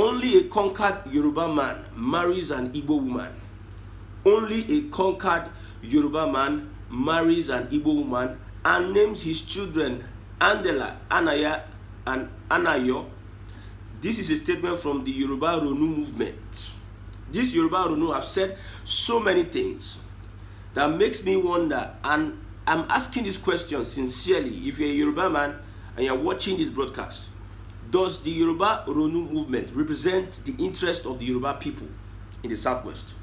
Only a conquered Yoruba man marries an Igbo woman. Only a conquered Yoruba man marries an Igbo woman and names his children Andela, Anaya, and Anayo. This is a statement from the Yoruba Ronu movement. This Yoruba Ronu have said so many things that makes me wonder, and I'm asking this question sincerely. If you're a Yoruba man and you're watching this broadcast, does the Yoruba Ronu movement represent the interest of the Yoruba people in the Southwest?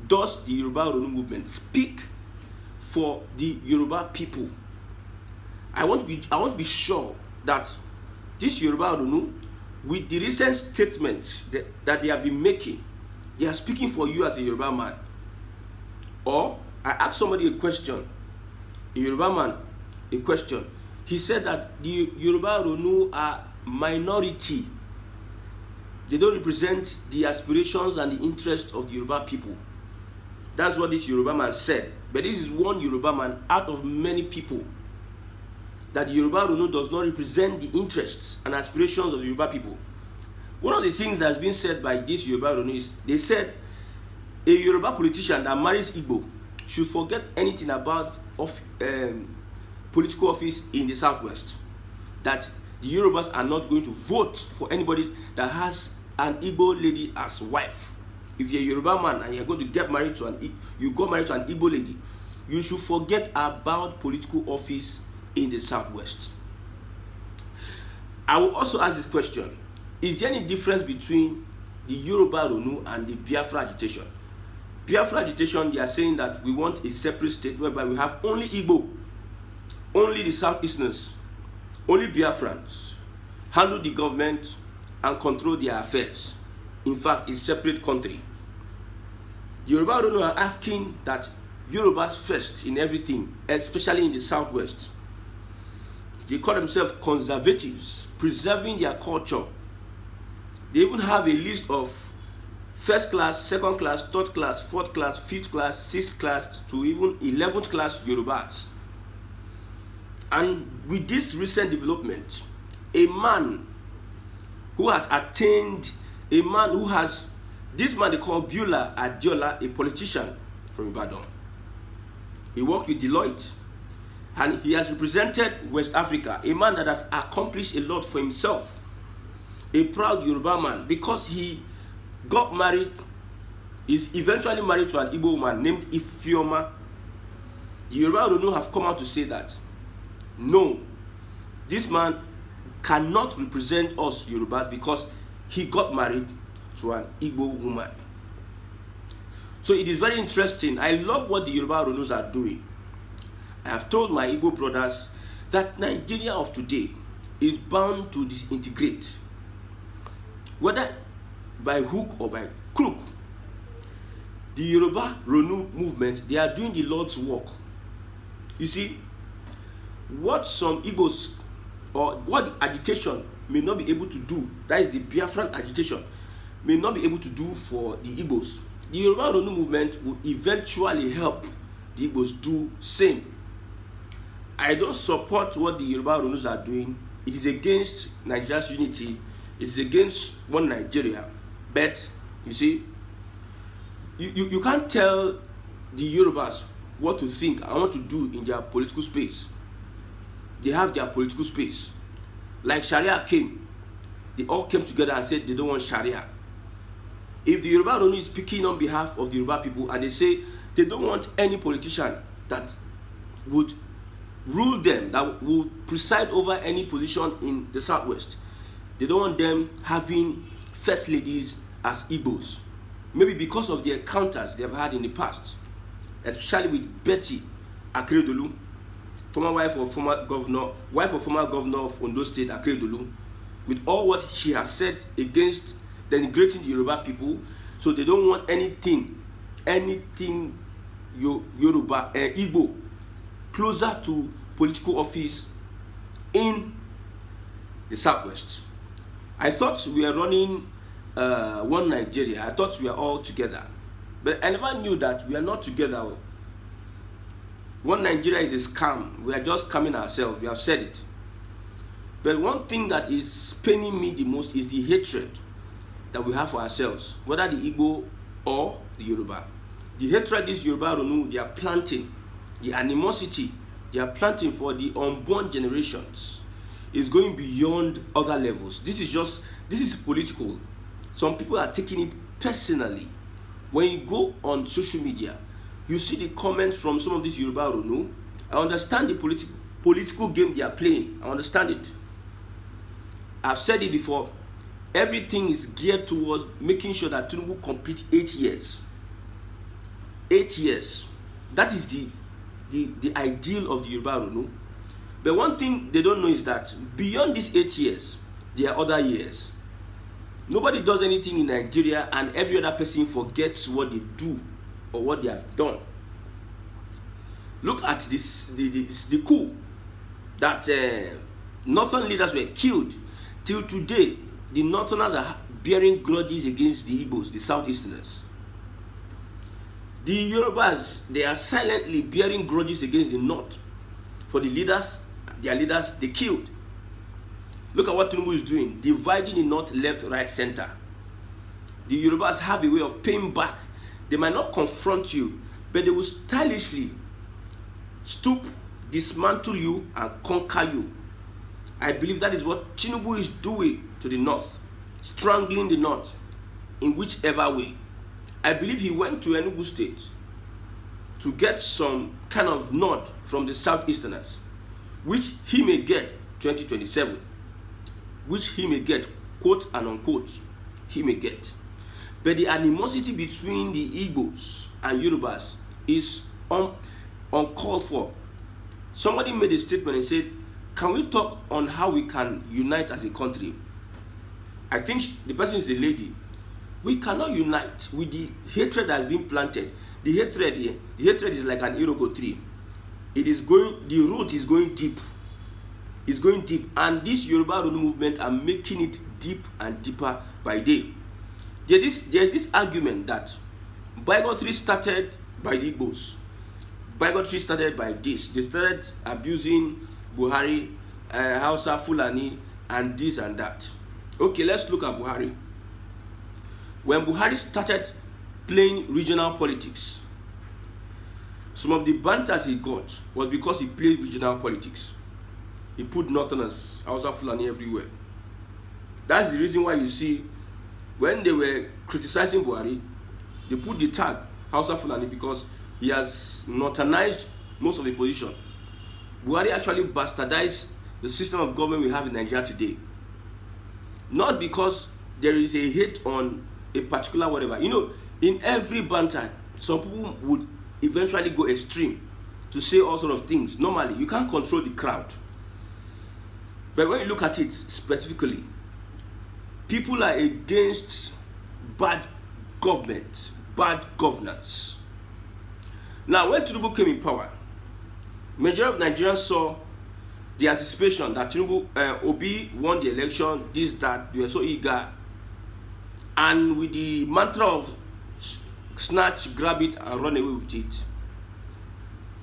Does the Yoruba Ronu movement speak for the Yoruba people? I want to be sure that this Yoruba Ronu, with the recent statements that they have been making, they are speaking for you as a Yoruba man. Or I asked somebody a question, a Yoruba man, a question. He said that the Yoruba Ronu are minority. They don't represent the aspirations and the interests of the Yoruba people. That's what this Yoruba man said. But this is one Yoruba man out of many people. That the Yoruba Ronu does not represent the interests and aspirations of the Yoruba people. One of the things that has been said by this Yoruba Ronu is, they said a Yoruba politician that marries Igbo should forget anything about political office in the Southwest. That the Yorubas are not going to vote for anybody that has an Igbo lady as wife. If you're a Yoruba man and you're going to get married to an Igbo lady, you should forget about political office in the Southwest. I will also ask this question: is there any difference between the Yoruba Ronu and the Biafra agitation? Biafra agitation, they are saying that we want a separate state whereby we have only Igbo, only the Southeasterners, only Biafrans handle the government and control their affairs. In fact, a separate country. The Yoruba Ronu are asking that Yorubas first in everything, especially in the Southwest. They call themselves conservatives, preserving their culture. They even have a list of first class, second class, third class, fourth class, fifth class, sixth class, to even 11th class Yorubas. And with this recent development, a man who has attained, this man they call Beulah Adiola, a politician from Ibadan. He worked with Deloitte, and he has represented West Africa, a man that has accomplished a lot for himself, a proud Yoruba man, because he got married, is eventually married to an Igbo woman named Ifeoma. The Yoruba Ronu have come out to say that, no, this man cannot represent us Yorubas because he got married to an Igbo woman. So it is very interesting. I love what the Yoruba Runus are doing. I have told my Igbo brothers that Nigeria of today is bound to disintegrate, whether by hook or by crook. The Yoruba Ronu movement, they are doing the Lord's work. You see, what some Igbos, or what the agitation may not be able to do, that is the Biafran agitation, may not be able to do for the Igbos, the Yoruba Ronu movement will eventually help the Igbos do same. I don't support what the Yoruba Runus are doing. It is against Nigeria's unity. It is against one Nigeria. But, you see, you can't tell the Yorubas what to think and what to do in their political space. They have their political space. Like Sharia came, they all came together and said they don't want Sharia. If the Yoruba Ronu is speaking on behalf of the Yoruba people and they say they don't want any politician that would rule them, that will preside over any position in the Southwest, they don't want them having first ladies as Igbos. Maybe because of the encounters they have had in the past, especially with Betty Akeredolu, wife of former governor of Ondo State, Akeredolu, with all what she has said against denigrating the Yoruba people. So they don't want anything Yoruba, Igbo, closer to political office in the Southwest. I thought we were running one Nigeria. I thought we were all together. But I never knew that we are not together. One Nigeria is a scam. We are just scamming ourselves. We have said it. But one thing that is paining me the most is the hatred that we have for ourselves, whether the Igbo or the Yoruba. The hatred this Yoruba Ronu, they are planting, the animosity they are planting for the unborn generations is going beyond other levels. This is political. Some people are taking it personally. When you go on social media, you see the comments from some of these Yoruba Ronu. I understand the political game they are playing. I understand it. I've said it before. Everything is geared towards making sure that Tinubu complete 8 years. 8 years. That is the ideal of the Yoruba Ronu. But one thing they don't know is that beyond these 8 years, there are other years. Nobody does anything in Nigeria and every other person forgets what they do or what they have done. Look at the coup that northern leaders were killed. Till today, the northerners are bearing grudges against the Igbos, the southeasterners. The Yorubas, they are silently bearing grudges against the north for the leaders, their leaders they killed. Look at what Tinubu is doing, dividing the north, left, right, center. The Yorubas have a way of paying back. They might not confront you, but they will stylishly stoop, dismantle you, and conquer you. I believe that is what Tinubu is doing to the north, strangling the north in whichever way. I believe he went to Enugu State to get some kind of nod from the southeasterners, which he may get 2027, which he may get, quote and unquote, he may get. But the animosity between the Igbos and Yorubas is uncalled for. Somebody made a statement and said, can we talk on how we can unite as a country? I think the person is a lady. We cannot unite with the hatred that has been planted. The hatred is like an iroko tree. It is going, the root is going deep. It's going deep. And this Yoruba Ronu movement are making it deep and deeper by day. There's this argument that bigotry started by the Igbos. Bigotry started by this. They started abusing Buhari, Hausa, Fulani, and this and that. Okay, let's look at Buhari. When Buhari started playing regional politics, some of the banters he got was because he played regional politics. He put northerners, Hausa, Fulani everywhere. That's the reason why you see when they were criticizing Buhari, they put the tag Hausa Fulani because he has northernized most of the position. Buhari actually bastardized the system of government we have in Nigeria today. Not because there is a hate on a particular whatever. You know, in every banter, some people would eventually go extreme to say all sort of things. Normally, you can't control the crowd. But when you look at it specifically, people are against bad government, bad governance. Now, when Tinubu came in power, majority of Nigerians saw the anticipation that Tinubu, Obi won the election, this, that, they were so eager. And with the mantra of snatch, grab it, and run away with it,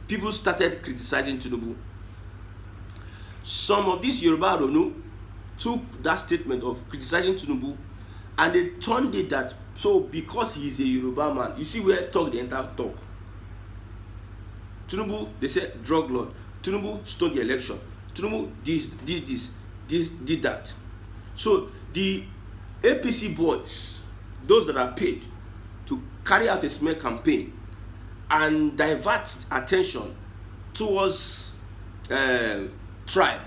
people started criticizing Tinubu. Some of these Yoruba Ronu took that statement of criticizing Tinubu and they turned it that, so because he is a Yoruba man, you see where talk the entire talk. Tinubu, they said drug lord. Tinubu stole the election. Tinubu did that. So the APC boys, those that are paid to carry out a smear campaign and divert attention towards tribe,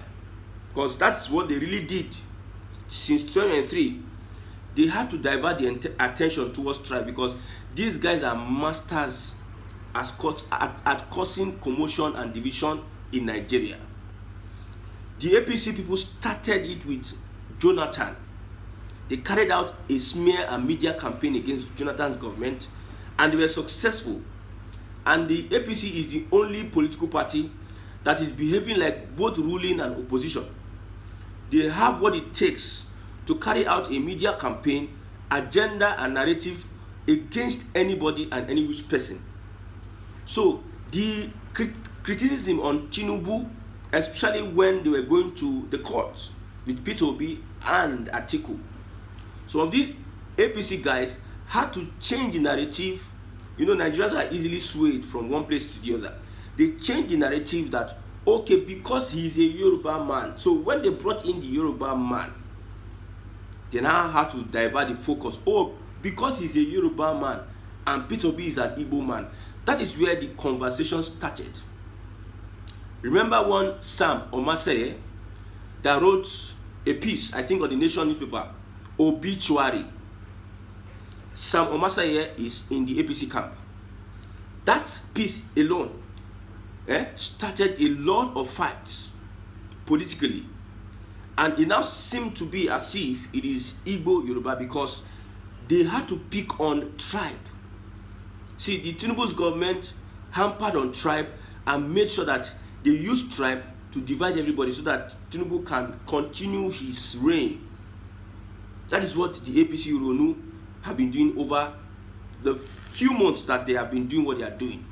because that's what they really did since 2003. They had to divert the attention towards tribe because these guys are masters at causing commotion and division in Nigeria. The APC people started it with Jonathan. They carried out a smear and media campaign against Jonathan's government and they were successful. And the APC is the only political party that is behaving like both ruling and opposition. They have what it takes to carry out a media campaign, agenda and narrative against anybody and any which person. So the criticism on Tinubu, especially when they were going to the courts with Peter Obi and Atiku, some of these APC guys had to change the narrative. You know, Nigerians are easily swayed from one place to the other. They changed the narrative that, okay, because he's a Yoruba man. So when they brought in the Yoruba man, they now had to divert the focus. Oh, because he's a Yoruba man and Peter Obi is an Igbo man. That is where the conversation started. Remember one Sam Omaseye that wrote a piece, I think on the Nation newspaper, Obituary. Sam Omaseye is in the APC camp. That piece alone started a lot of fights politically, and it now seemed to be as if it is Igbo Yoruba because they had to pick on tribe. See, the Tinubu's government hampered on tribe and made sure that they used tribe to divide everybody so that Tinubu can continue his reign. That is what the APC Ronu have been doing over the few months that they have been doing what they are doing.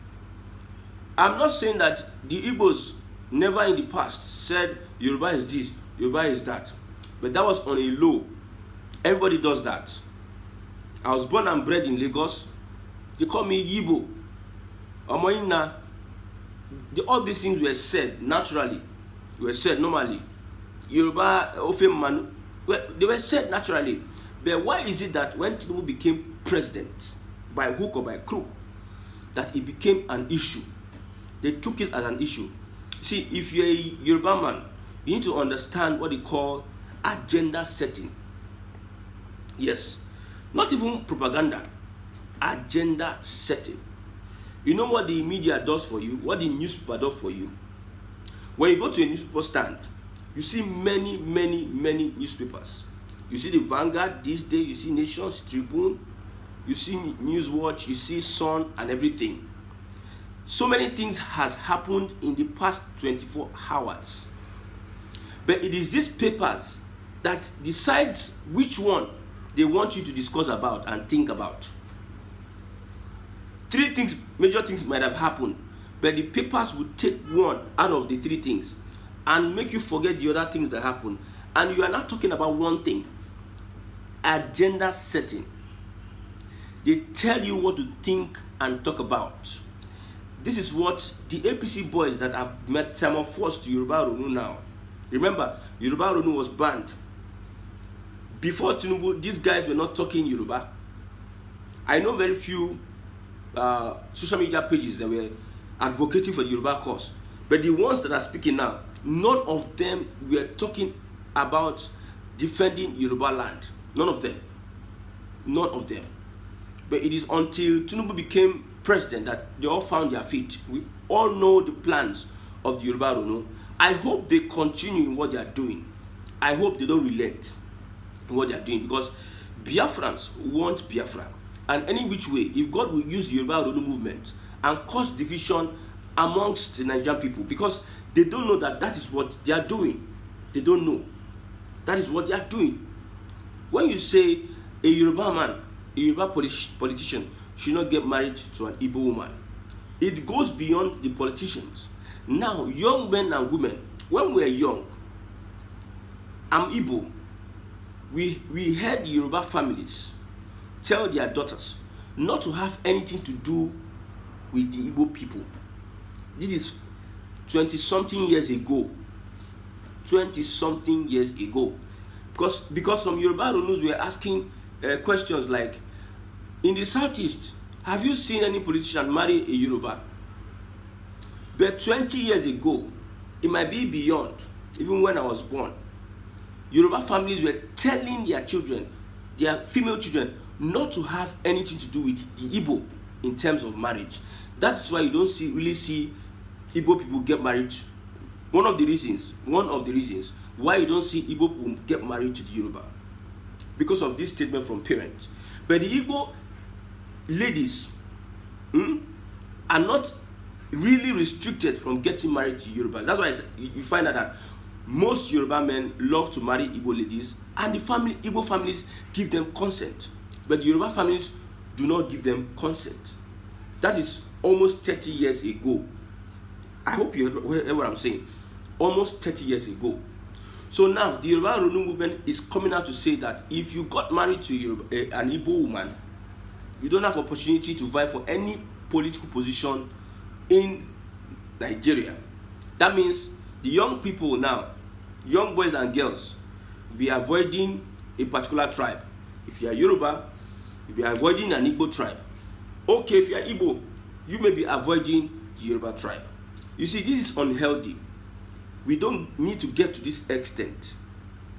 I'm not saying that the Igbos never in the past said Yoruba is this, Yoruba is that, but that was on a low. Everybody does that. I was born and bred in Lagos. They call me Yibo. Omoina. All these things were said naturally. Were said normally. Yoruba, Ofemanu, they were said naturally. But why is it that when Tinubu became president, by hook or by crook, that it became an issue? They took it as an issue. See, if you're a Yoruba man, you need to understand what they call agenda setting. Yes, not even propaganda, agenda setting. You know what the media does for you, what the newspaper does for you? When you go to a newspaper stand, you see many newspapers. You see the Vanguard this day, you see Nations, Tribune, you see Newswatch, you see Sun and everything. So many things has happened in the past 24 hours. But it is these papers that decides which one they want you to discuss about and think about. Three things, major things might have happened, but the papers would take one out of the three things and make you forget the other things that happened. And you are not talking about one thing. Agenda setting. They tell you what to think and talk about. This is what the APC boys that have metamorphosed to Yoruba Ronu now. Remember, Yoruba Ronu was banned. Before Tinubu, these guys were not talking Yoruba. I know very few social media pages that were advocating for the Yoruba cause. But the ones that are speaking now, none of them were talking about defending Yoruba land. None of them. None of them. But it is until Tinubu became president that they all found their feet. We all know the plans of the Yoruba Ronu. I hope they continue in what they are doing. I hope they don't relent in what they are doing, because Biafrans want Biafra. And any which way, if God will use the Yoruba Ronu movement and cause division amongst the Nigerian people, because they don't know that that is what they are doing. They don't know. That is what they are doing. When you say a Yoruba man, a Yoruba politician should not get married to an Igbo woman, it goes beyond the politicians. Now, young men and women, when we're young, I'm Igbo, we heard Yoruba families tell their daughters not to have anything to do with the Igbo people. This is 20-something years ago. 20-something years ago. Because some Yoruba Runus were asking questions like, in the Southeast, have you seen any politician marry a Yoruba? But 20 years ago, it might be beyond, even when I was born, Yoruba families were telling their children, their female children, not to have anything to do with the Igbo in terms of marriage. That's why you don't really see Igbo people get married. One of the reasons why you don't see Igbo people get married to the Yoruba, because of this statement from parents. But the Igbo ladies are not really restricted from getting married to Yoruba. That's why you find out that most Yoruba men love to marry Igbo ladies, and the Igbo families give them consent, but the Yoruba families do not give them consent. That is almost 30 years ago. I hope you heard what I'm saying. Almost 30 years ago. So now the Yoruba Ronu movement is coming out to say that if you got married to an Igbo woman, you don't have opportunity to vie for any political position in Nigeria. That means the young people now, young boys and girls, be avoiding a particular tribe. If you are Yoruba, you'll be avoiding an Igbo tribe. Okay, if you are Igbo, you may be avoiding the Yoruba tribe. You see, this is unhealthy. We don't need to get to this extent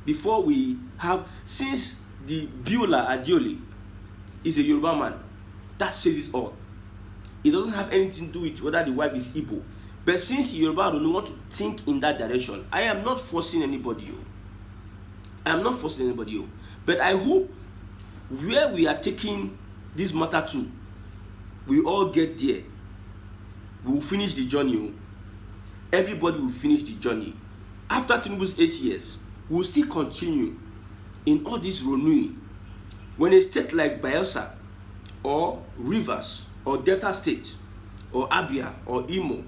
before we have, since the Biola Adiole is a Yoruba man, that says it all. It doesn't have anything to do with whether the wife is Igbo. But since Yoruba don't want to think in that direction, I am not forcing anybody. I am not forcing anybody. But I hope where we are taking this matter to, we all get there. We will finish the journey. Everybody will finish the journey. After Tinubu's 8 years, we will still continue in all this renewing. When a state like Bayelsa or Rivers or Delta State or Abia or Imo,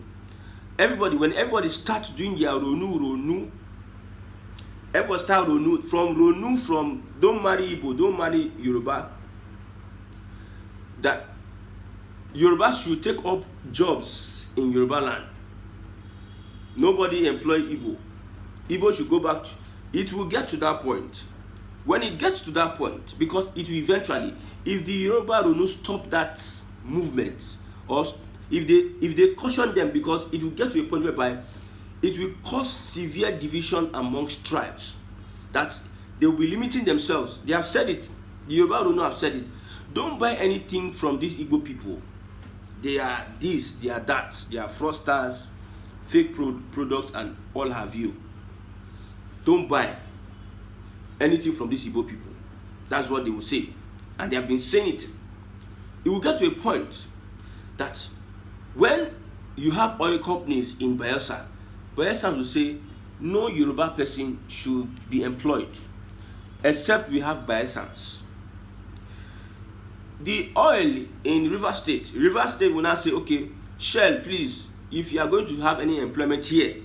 when everybody starts doing their Ronu, everybody start Ronu, from don't marry Igbo, don't marry Yoruba, that Yoruba should take up jobs in Yoruba land. Nobody employ Igbo. Igbo should go back to, it will get to that point. When it gets to that point, because it will eventually, if the Yoruba Ronu stop that movement, or if they caution them, because it will get to a point whereby it will cause severe division amongst tribes, that they will be limiting themselves. They have said it. The Yoruba Ronu have said it. Don't buy anything from these Igbo people. They are this, they are that, they are fraudsters, fake products, and all have you. Don't buy anything from these Igbo people. That's what they will say. And they have been saying it. It will get to a point that when you have oil companies in Bayelsa, Bayelsa will say no Yoruba person should be employed except we have Bayelsans. The oil in River State will now say, okay, Shell, please, if you are going to have any employment here,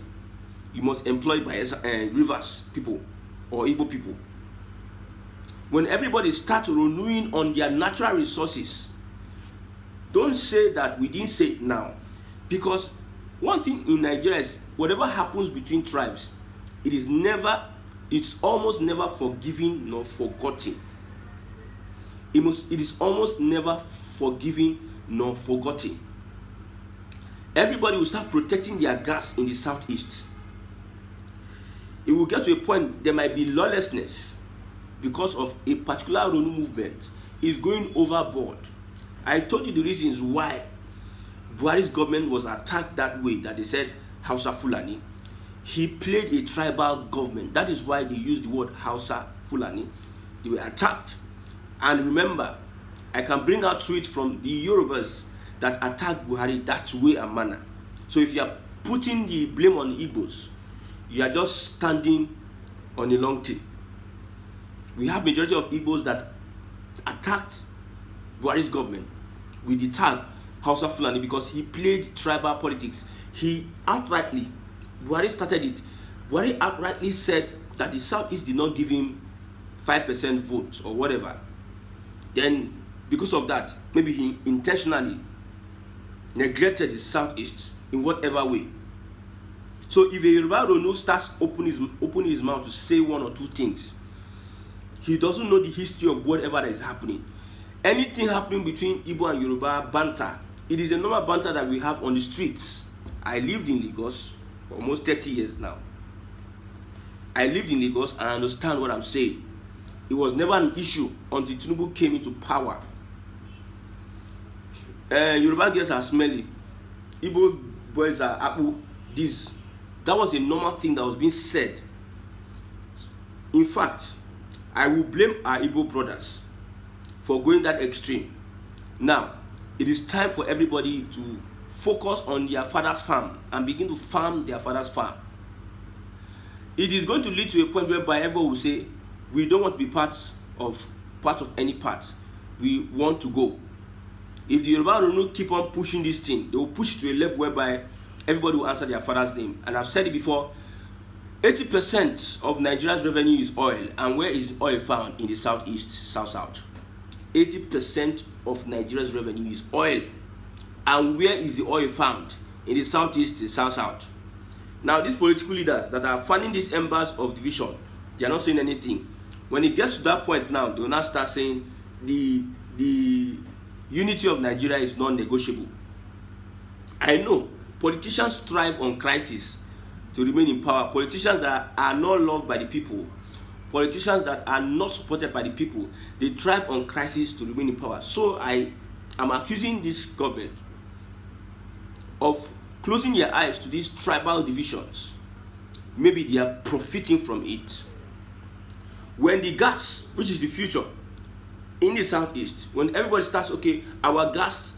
you must employ Rivers people or Igbo people. When everybody starts renewing on their natural resources, don't say that we didn't say it now. Because one thing in Nigeria is, whatever happens between tribes, it's almost never forgiven nor forgotten. It is almost never forgiven nor forgotten. Everybody will start protecting their gas in the southeast. It will get to a point there might be lawlessness because of a particular Ronu movement is going overboard. I told you the reasons why Buhari's government was attacked that way, that they said Hausa Fulani. He played a tribal government. That is why they used the word Hausa Fulani. They were attacked. And remember, I can bring out tweets from the Yorubas that attacked Buhari that way and manner. So if you are putting the blame on Igbos, you are just standing on a long tail. We have majority of Igbos that attacked Buhari's government with the tag Hausa Fulani because he played tribal politics. Buhari started it. Buhari outrightly said that the Southeast did not give him 5% votes or whatever. Then, because of that, maybe he intentionally neglected the Southeast in whatever way. So if a Yoruba Ronu starts opening his mouth to say one or two things, he doesn't know the history of whatever that is happening. Anything happening between Igbo and Yoruba banter, it is a normal banter that we have on the streets. I lived in Lagos for almost 30 years now. I lived in Lagos and I understand what I'm saying. It was never an issue until Tinubu came into power. Yoruba girls are smelly. Igbo boys are apple. This. That was a normal thing that was being said. In fact, I will blame our Igbo brothers for going that extreme. Now, it is time for everybody to focus on their father's farm and begin to farm their father's farm. It is going to lead to a point whereby everyone will say, we don't want to be part of any part. We want to go. If the Yoruba Ronu keep on pushing this thing, they will push it to a level whereby everybody will answer their father's name. And I've said it before, 80% of Nigeria's revenue is oil, and where is oil found? In the southeast, south. 80% of Nigeria's revenue is oil, and where is the oil found? In the southeast, the south. Now, these political leaders that are fanning these embers of division, they are not saying anything. When it gets to that point now, they will now start saying the unity of Nigeria is non-negotiable. I know politicians thrive on crisis to remain in power. Politicians that are not loved by the people, politicians that are not supported by the people, they thrive on crisis to remain in power. So I am accusing this government of closing their eyes to these tribal divisions. Maybe they are profiting from it. When the gas, which is the future, in the southeast, when everybody starts, okay, our gas,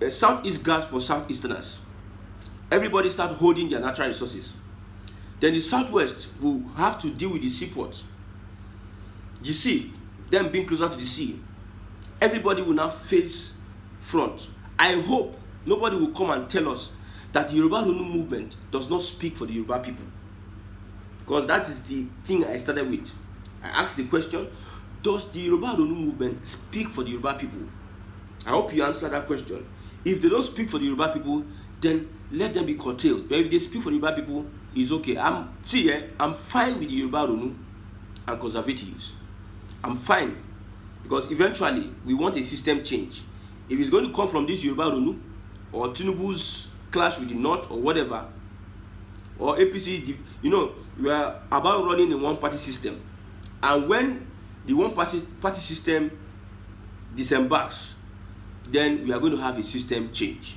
southeast gas for southeasterners, everybody start holding their natural resources, then the southwest will have to deal with the seaport, the sea, them being closer to the sea. Everybody will now face front. I hope nobody will come and tell us that the Yoruba Ronu movement does not speak for the Yoruba people, because that is the thing I started with. I asked the question, does the Yoruba Ronu movement speak for the Yoruba people? I hope you answer that question. If they don't speak for the Yoruba people, then let them be curtailed. But if they speak for the Yoruba people, it's okay. I'm fine with the Yoruba Ronu and conservatives. I'm fine, because eventually we want a system change. If it's going to come from this Yoruba Ronu or Tinubu's clash with the North or whatever, or APC, we are about running a one-party system, and when the one-party system disembarks, then we are going to have a system change.